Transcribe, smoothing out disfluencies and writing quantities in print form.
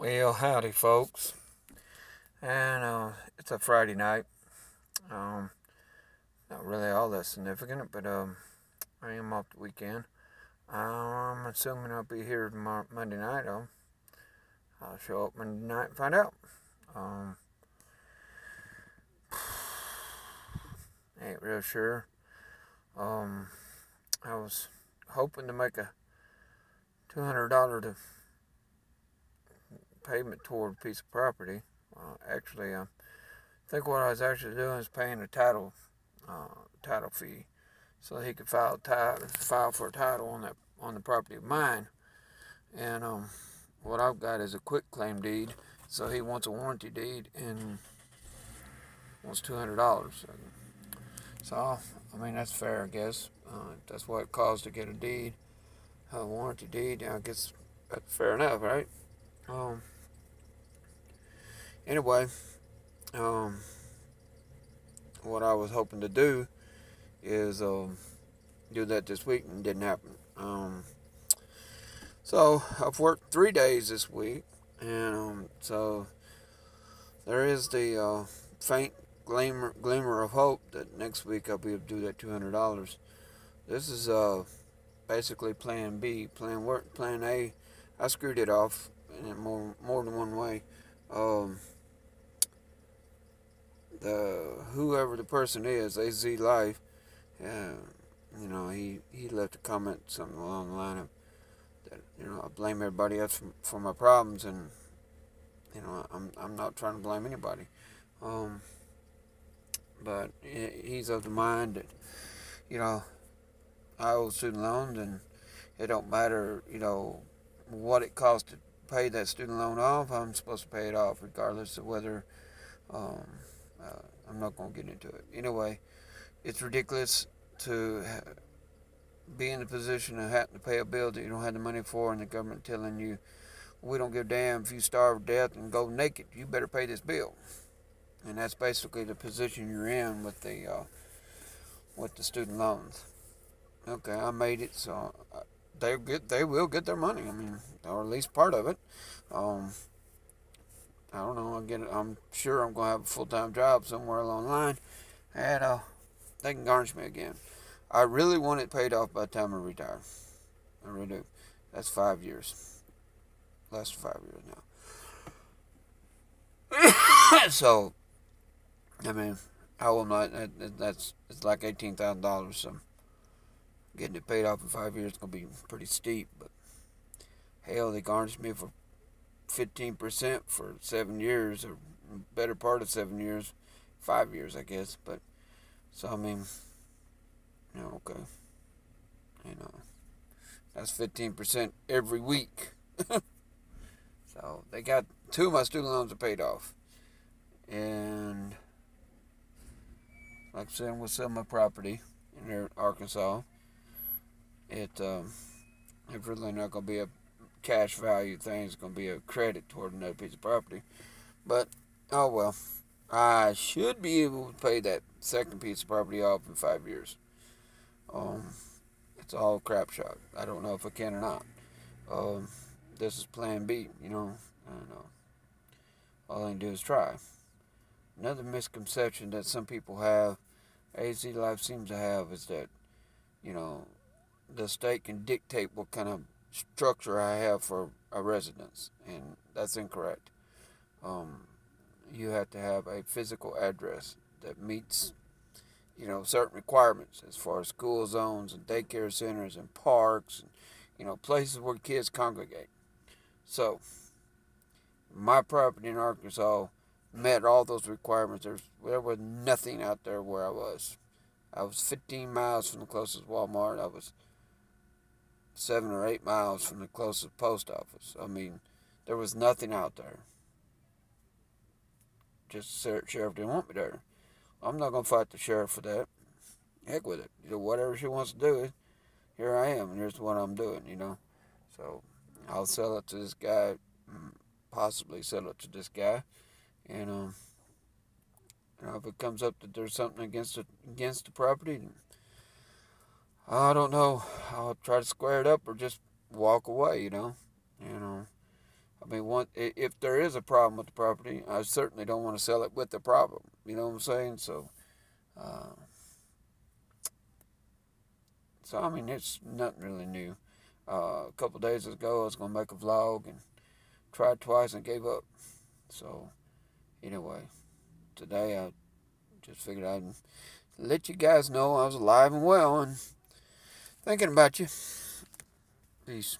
Well, howdy, folks. And it's a Friday night. Um, Not really all that significant, but I am off the weekend. I'm assuming I'll be here Monday night. I'll show up Monday night and find out. Um, Ain't real sure. Um, I was hoping to make a $200 to payment toward a piece of property. Actually, I think what I was actually doing is paying a title fee, so he could file for a title on the property of mine. And what I've got is a quick claim deed, so he wants a warranty deed and wants $200. So I mean that's fair, I guess. That's what it costs to get a deed, a warranty deed. I guess that's fair enough, right? Um, anyway, um, what I was hoping to do is do that this week, and it didn't happen. So I've worked 3 days this week, and so there is the faint glimmer of hope that next week I'll be able to do that $200. This is basically Plan B. Plan A, I screwed it off in more than one way. Whoever the person is, AZ Life, he left a comment something along the line of that, I blame everybody else for my problems, and I'm not trying to blame anybody. But he's of the mind that I owe student loans, and it don't matter what it costs to pay that student loan off. I'm supposed to pay it off regardless of whether I'm not going to get into it. Anyway, it's ridiculous to be in the position of having to pay a bill that you don't have the money for, and the government telling you, we don't give a damn if you starve to death and go naked. You better pay this bill. And that's basically the position you're in with the student loans. Okay, I made it, so they will get their money. I mean, or at least part of it. I don't know. I'm sure I'm gonna have a full-time job somewhere along the line, and they can garnish me again. I really want it paid off by the time I retire. I really do. That's 5 years. Less than 5 years now. So, I mean, I will not. It's like $18,000. So getting it paid off in 5 years is gonna be pretty steep. But hell, they garnished me for 15% for 7 years, or better part of 7 years, 5 years, I guess. But so I mean, okay, that's 15% every week. So they got 2 of my student loans are paid off, and like I said, I'm gonna sell my property in there, Arkansas. It's really not gonna be a cash value thing. It's gonna be a credit toward another piece of property. But oh well, I should be able to pay that second piece of property off in 5 years. It's all crap shot. I don't know if I can or not. This is Plan B. I don't know. All I can do is try. Another misconception that some people have, AZ Life seems to have, is that the state can dictate what kind of structure I have for a residence, and that's incorrect. You have to have a physical address that meets, certain requirements as far as school zones and daycare centers and parks and, places where kids congregate. So, my property in Arkansas met all those requirements. There was nothing out there where I was. I was 15 miles from the closest Walmart. I was 7 or 8 miles from the closest post office. I mean, there was nothing out there. Just the sheriff didn't want me there. I'm not going to fight the sheriff for that. Heck with it. Whatever she wants to do, here I am, and here's what I'm doing, So, I'll sell it to this guy, possibly sell it to this guy, and, if it comes up that there's something against the property, I don't know. I'll try to square it up or just walk away, I mean, if there is a problem with the property, I certainly don't want to sell it with the problem. You know what I'm saying? Uh, so I mean, it's nothing really new. A couple days ago, I was gonna make a vlog and tried twice and gave up. So anyway, today I just figured I'd let you guys know I was alive and well and thinking about you. Peace.